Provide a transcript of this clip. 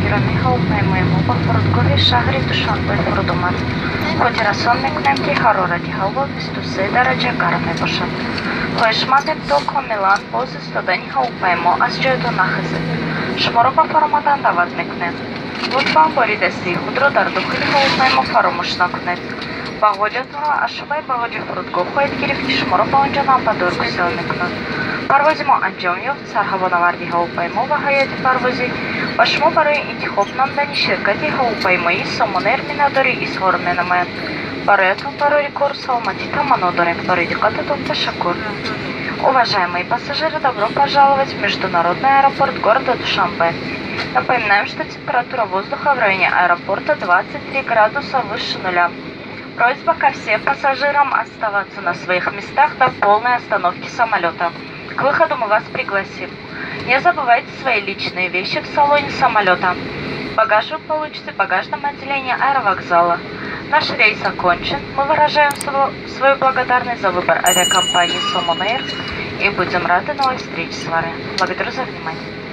пассажирами халпаймаємо по Фордгові шагрі Душанбе Фордуман. Ході расонникнемки Харораді халвові стуси дараджа гарне бошат. Хойшмадек доко Милан пози стодені халпаймо, аз джойто нахизи. Шморопа формадан давадникнем. Лутфан борідесі худро дардухилі халпаймо фаромушнакнет. Багодятура ашубай багоджа Фордгов хоїд кірівки шморопа онджана падорку селникнет. Парвозимо анҷомёфт сарҳавонаварди ҳавопаймо ва ҳаёти парвозӣ ба шумо барои интихоб намудани ширкати ҳавопаймоии Сомонер миннатдорӣ изҳор менамоям. Бароятон барои кору саломатӣ таманно дорем. Барои диққататон ташаккур. Уважаемые пассажиры, добро пожаловать в международный аэропорт города Душанбе. Напоминаем, что температура воздуха в районе аэропорта 23 градуса выше нуля. Просьба ко всем пассажирам оставаться на своих местах до полной остановки самолета. К выходу мы вас пригласим. Не забывайте свои личные вещи в салоне самолета. Багаж вы получите в багажном отделении аэровокзала. Наш рейс окончен. Мы выражаем свою благодарность за выбор авиакомпании Сомонер и будем рады новой встрече с вами. Благодарю за внимание.